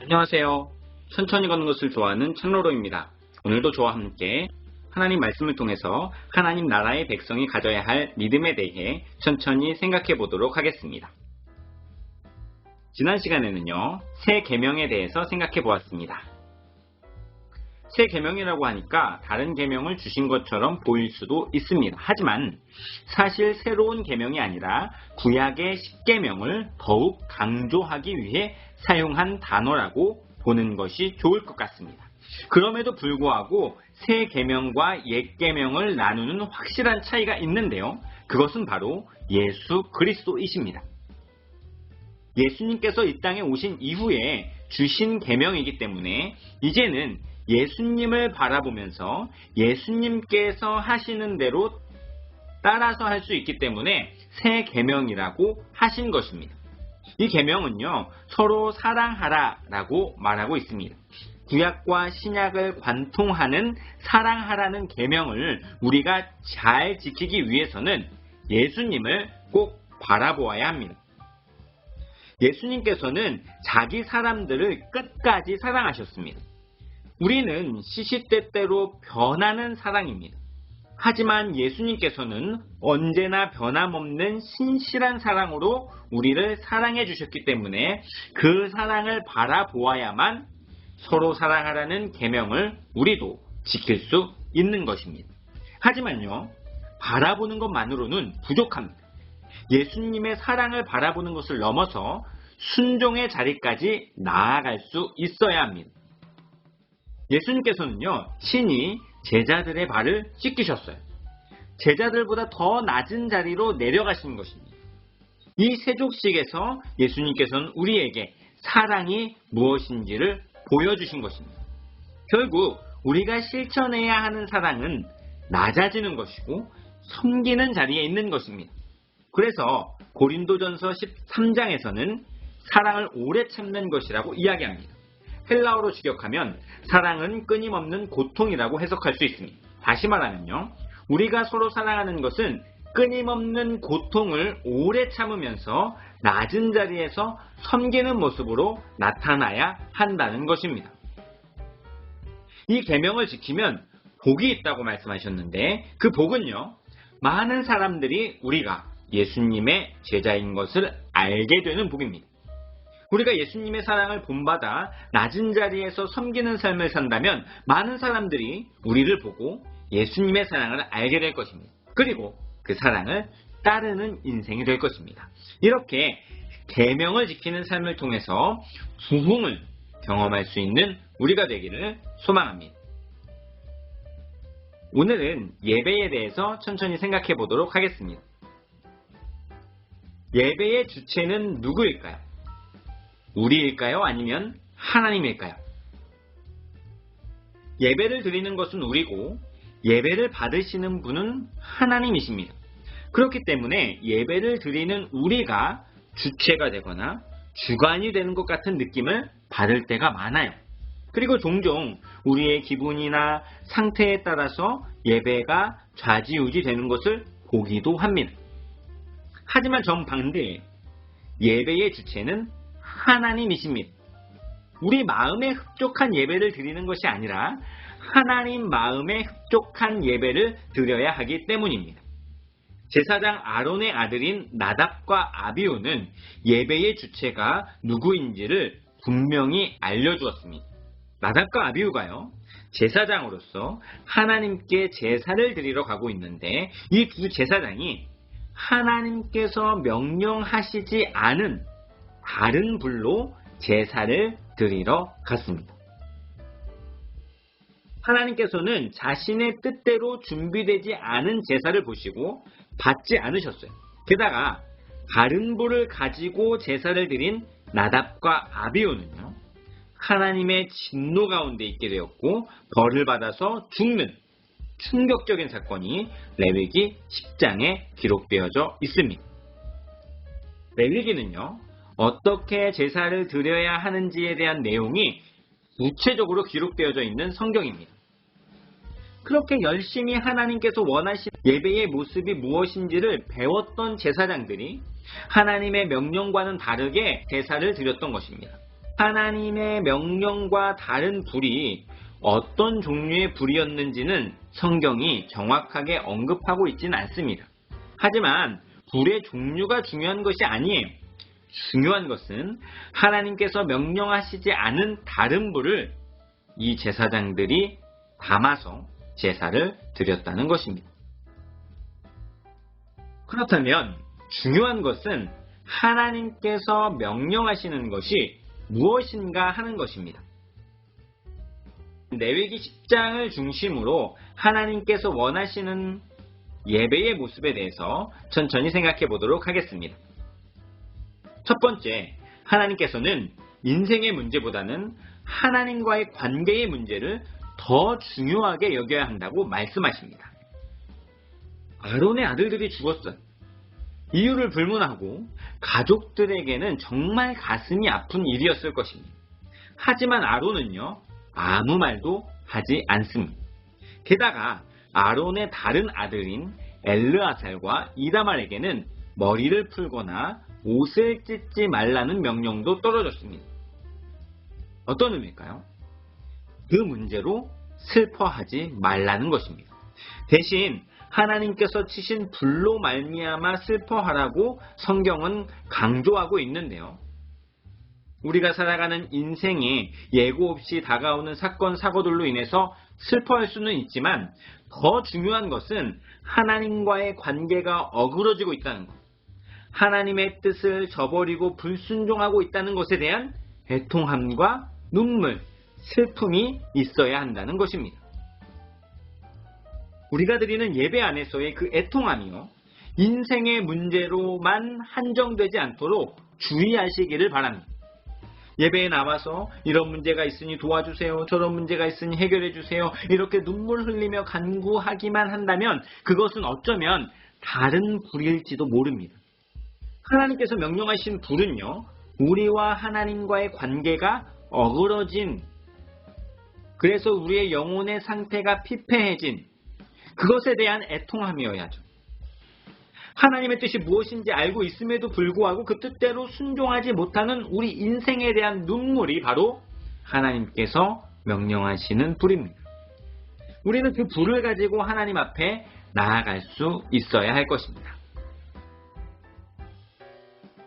안녕하세요. 천천히 걷는 것을 좋아하는 창로로입니다. 오늘도 저와 함께 하나님 말씀을 통해서 하나님 나라의 백성이 가져야 할 믿음에 대해 천천히 생각해 보도록 하겠습니다. 지난 시간에는요, 새 계명에 대해서 생각해 보았습니다. 새 계명이라고 하니까 다른 계명을 주신 것처럼 보일 수도 있습니다. 하지만 사실 새로운 계명이 아니라 구약의 십계명을 더욱 강조하기 위해 사용한 단어라고 보는 것이 좋을 것 같습니다. 그럼에도 불구하고 새 계명과 옛 계명을 나누는 확실한 차이가 있는데요. 그것은 바로 예수 그리스도이십니다. 예수님께서 이 땅에 오신 이후에 주신 계명이기 때문에 이제는 예수님을 바라보면서 예수님께서 하시는 대로 따라서 할 수 있기 때문에 새 계명이라고 하신 것입니다. 이 계명은요, 서로 사랑하라라고 말하고 있습니다. 구약과 신약을 관통하는 사랑하라는 계명을 우리가 잘 지키기 위해서는 예수님을 꼭 바라보아야 합니다. 예수님께서는 자기 사람들을 끝까지 사랑하셨습니다. 우리는 시시때때로 변하는 사랑입니다. 하지만 예수님께서는 언제나 변함없는 신실한 사랑으로 우리를 사랑해 주셨기 때문에 그 사랑을 바라보아야만 서로 사랑하라는 계명을 우리도 지킬 수 있는 것입니다. 하지만요, 바라보는 것만으로는 부족합니다. 예수님의 사랑을 바라보는 것을 넘어서 순종의 자리까지 나아갈 수 있어야 합니다. 예수님께서는요, 신이 제자들의 발을 씻기셨어요. 제자들보다 더 낮은 자리로 내려가신 것입니다. 이 세족식에서 예수님께서는 우리에게 사랑이 무엇인지를 보여주신 것입니다. 결국 우리가 실천해야 하는 사랑은 낮아지는 것이고 섬기는 자리에 있는 것입니다. 그래서 고린도전서 13장에서는 사랑을 오래 참는 것이라고 이야기합니다. 헬라어로 직역하면 사랑은 끊임없는 고통이라고 해석할 수 있습니다. 다시 말하면요, 우리가 서로 사랑하는 것은 끊임없는 고통을 오래 참으면서 낮은 자리에서 섬기는 모습으로 나타나야 한다는 것입니다. 이 계명을 지키면 복이 있다고 말씀하셨는데 그 복은요, 많은 사람들이 우리가 예수님의 제자인 것을 알게 되는 복입니다. 우리가 예수님의 사랑을 본받아 낮은 자리에서 섬기는 삶을 산다면 많은 사람들이 우리를 보고 예수님의 사랑을 알게 될 것입니다. 그리고 그 사랑을 따르는 인생이 될 것입니다. 이렇게 계명을 지키는 삶을 통해서 부흥을 경험할 수 있는 우리가 되기를 소망합니다. 오늘은 예배에 대해서 천천히 생각해 보도록 하겠습니다. 예배의 주체는 누구일까요? 우리일까요? 아니면 하나님일까요? 예배를 드리는 것은 우리고 예배를 받으시는 분은 하나님이십니다. 그렇기 때문에 예배를 드리는 우리가 주체가 되거나 주관이 되는 것 같은 느낌을 받을 때가 많아요. 그리고 종종 우리의 기분이나 상태에 따라서 예배가 좌지우지 되는 것을 보기도 합니다. 하지만 정반대, 예배의 주체는 하나님이십니다. 우리 마음에 흡족한 예배를 드리는 것이 아니라 하나님 마음에 흡족한 예배를 드려야 하기 때문입니다. 제사장 아론의 아들인 나답과 아비후는 예배의 주체가 누구인지를 분명히 알려주었습니다. 나답과 아비후가요, 제사장으로서 하나님께 제사를 드리러 가고 있는데 이 두 제사장이 하나님께서 명령하시지 않은 다른 불로 제사를 드리러 갔습니다. 하나님께서는 자신의 뜻대로 준비되지 않은 제사를 보시고 받지 않으셨어요. 게다가 다른 불을 가지고 제사를 드린 나답과 아비후는요, 하나님의 진노 가운데 있게 되었고 벌을 받아서 죽는 충격적인 사건이 레위기 10장에 기록되어져 있습니다. 레위기는요, 어떻게 제사를 드려야 하는지에 대한 내용이 구체적으로 기록되어져 있는 성경입니다. 그렇게 열심히 하나님께서 원하시는 예배의 모습이 무엇인지를 배웠던 제사장들이 하나님의 명령과는 다르게 제사를 드렸던 것입니다. 하나님의 명령과 다른 불이 어떤 종류의 불이었는지는 성경이 정확하게 언급하고 있지는 않습니다. 하지만 불의 종류가 중요한 것이 아니에요. 중요한 것은 하나님께서 명령하시지 않은 다른 불을 이 제사장들이 담아서 제사를 드렸다는 것입니다. 그렇다면 중요한 것은 하나님께서 명령하시는 것이 무엇인가 하는 것입니다. 레위기 10장을 중심으로 하나님께서 원하시는 예배의 모습에 대해서 천천히 생각해 보도록 하겠습니다. 첫 번째, 하나님께서는 인생의 문제보다는 하나님과의 관계의 문제를 더 중요하게 여겨야 한다고 말씀하십니다. 아론의 아들들이 죽었어요. 이유를 불문하고 가족들에게는 정말 가슴이 아픈 일이었을 것입니다. 하지만 아론은요, 아무 말도 하지 않습니다. 게다가 아론의 다른 아들인 엘르아살과 이다말에게는 머리를 풀거나 옷을 찢지 말라는 명령도 떨어졌습니다. 어떤 의미일까요? 그 문제로 슬퍼하지 말라는 것입니다. 대신 하나님께서 치신 불로 말미암아 슬퍼하라고 성경은 강조하고 있는데요. 우리가 살아가는 인생에 예고 없이 다가오는 사건, 사고들로 인해서 슬퍼할 수는 있지만 더 중요한 것은 하나님과의 관계가 어그러지고 있다는 것. 하나님의 뜻을 저버리고 불순종하고 있다는 것에 대한 애통함과 눈물, 슬픔이 있어야 한다는 것입니다. 우리가 드리는 예배 안에서의 그 애통함이요, 인생의 문제로만 한정되지 않도록 주의하시기를 바랍니다. 예배에 나와서 이런 문제가 있으니 도와주세요, 저런 문제가 있으니 해결해 주세요, 이렇게 눈물 흘리며 간구하기만 한다면 그것은 어쩌면 다른 불일지도 모릅니다. 하나님께서 명령하신 불은요, 우리와 하나님과의 관계가 어그러진, 그래서 우리의 영혼의 상태가 피폐해진 그것에 대한 애통함이어야죠. 하나님의 뜻이 무엇인지 알고 있음에도 불구하고 그 뜻대로 순종하지 못하는 우리 인생에 대한 눈물이 바로 하나님께서 명령하시는 불입니다. 우리는 그 불을 가지고 하나님 앞에 나아갈 수 있어야 할 것입니다.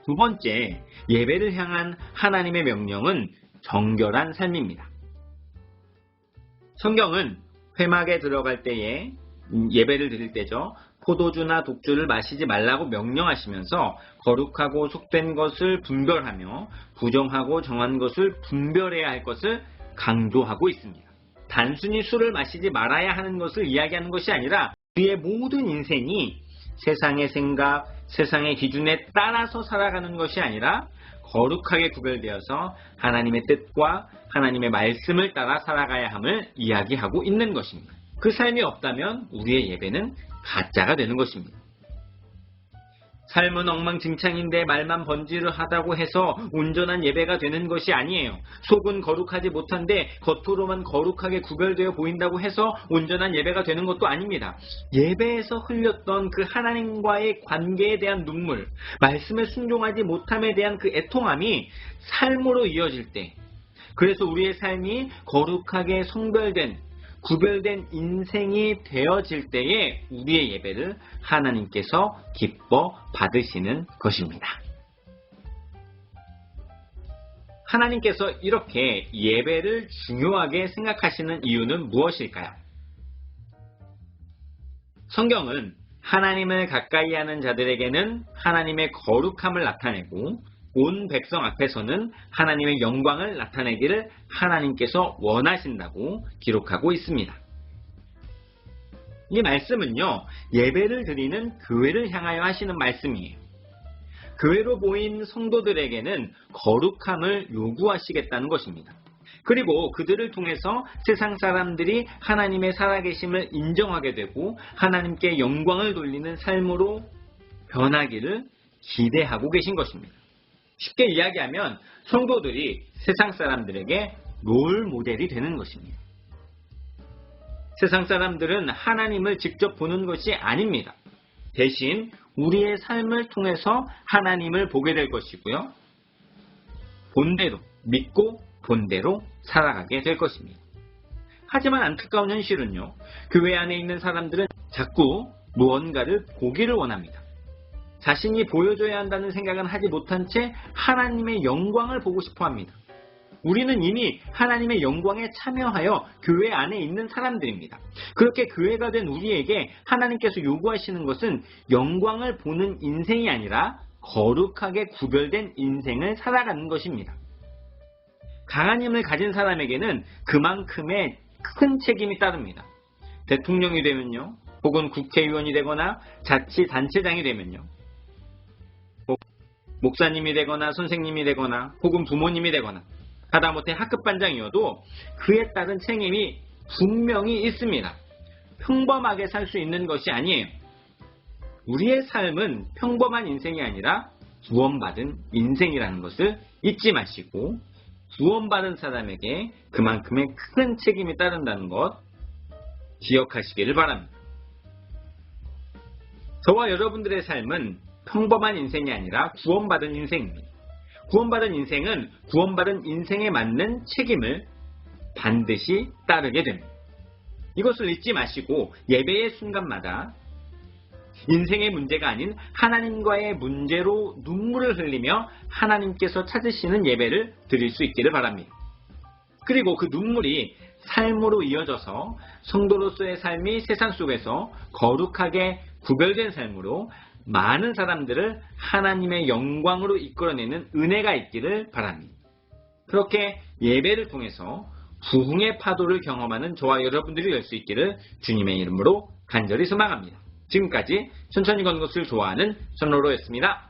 두 번째, 예배를 향한 하나님의 명령은 정결한 삶입니다. 성경은 회막에 들어갈 때에 예배를 드릴 때죠, 포도주나 독주를 마시지 말라고 명령하시면서 거룩하고 속된 것을 분별하며 부정하고 정한 것을 분별해야 할 것을 강조하고 있습니다. 단순히 술을 마시지 말아야 하는 것을 이야기하는 것이 아니라 우리의 모든 인생이 세상의 생각, 세상의 기준에 따라서 살아가는 것이 아니라 거룩하게 구별되어서 하나님의 뜻과 하나님의 말씀을 따라 살아가야 함을 이야기하고 있는 것입니다. 그 삶이 없다면 우리의 예배는 가짜가 되는 것입니다. 삶은 엉망진창인데 말만 번지르하다고 해서 온전한 예배가 되는 것이 아니에요. 속은 거룩하지 못한데 겉으로만 거룩하게 구별되어 보인다고 해서 온전한 예배가 되는 것도 아닙니다. 예배에서 흘렸던 그 하나님과의 관계에 대한 눈물, 말씀에 순종하지 못함에 대한 그 애통함이 삶으로 이어질 때, 그래서 우리의 삶이 거룩하게 성별된, 구별된 인생이 되어질 때에 우리의 예배를 하나님께서 기뻐 받으시는 것입니다. 하나님께서 이렇게 예배를 중요하게 생각하시는 이유는 무엇일까요? 성경은 하나님을 가까이 하는 자들에게는 하나님의 거룩함을 나타내고 온 백성 앞에서는 하나님의 영광을 나타내기를 하나님께서 원하신다고 기록하고 있습니다. 이 말씀은요, 예배를 드리는 교회를 향하여 하시는 말씀이에요. 교회로 모인 성도들에게는 거룩함을 요구하시겠다는 것입니다. 그리고 그들을 통해서 세상 사람들이 하나님의 살아계심을 인정하게 되고 하나님께 영광을 돌리는 삶으로 변하기를 기대하고 계신 것입니다. 쉽게 이야기하면 성도들이 세상 사람들에게 롤 모델이 되는 것입니다. 세상 사람들은 하나님을 직접 보는 것이 아닙니다. 대신 우리의 삶을 통해서 하나님을 보게 될 것이고요. 본대로 믿고 본대로 살아가게 될 것입니다. 하지만 안타까운 현실은요, 교회 안에 있는 사람들은 자꾸 무언가를 보기를 원합니다. 자신이 보여줘야 한다는 생각은 하지 못한 채 하나님의 영광을 보고 싶어 합니다. 우리는 이미 하나님의 영광에 참여하여 교회 안에 있는 사람들입니다. 그렇게 교회가 된 우리에게 하나님께서 요구하시는 것은 영광을 보는 인생이 아니라 거룩하게 구별된 인생을 살아가는 것입니다. 강한 힘을 가진 사람에게는 그만큼의 큰 책임이 따릅니다. 대통령이 되면요, 혹은 국회의원이 되거나 자치단체장이 되면요, 목사님이 되거나 선생님이 되거나 혹은 부모님이 되거나 하다못해 학급반장이어도 그에 따른 책임이 분명히 있습니다. 평범하게 살 수 있는 것이 아니에요. 우리의 삶은 평범한 인생이 아니라 구원받은 인생이라는 것을 잊지 마시고 구원받은 사람에게 그만큼의 큰 책임이 따른다는 것 기억하시기를 바랍니다. 저와 여러분들의 삶은 평범한 인생이 아니라 구원받은 인생입니다. 구원받은 인생은 구원받은 인생에 맞는 책임을 반드시 따르게 됩니다. 이것을 잊지 마시고 예배의 순간마다 인생의 문제가 아닌 하나님과의 문제로 눈물을 흘리며 하나님께서 찾으시는 예배를 드릴 수 있기를 바랍니다. 그리고 그 눈물이 삶으로 이어져서 성도로서의 삶이 세상 속에서 거룩하게 구별된 삶으로 많은 사람들을 하나님의 영광으로 이끌어내는 은혜가 있기를 바랍니다. 그렇게 예배를 통해서 부흥의 파도를 경험하는 저와 여러분들이 될 수 있기를 주님의 이름으로 간절히 소망합니다. 지금까지 천천히 걷는 것을 좋아하는 전로로였습니다.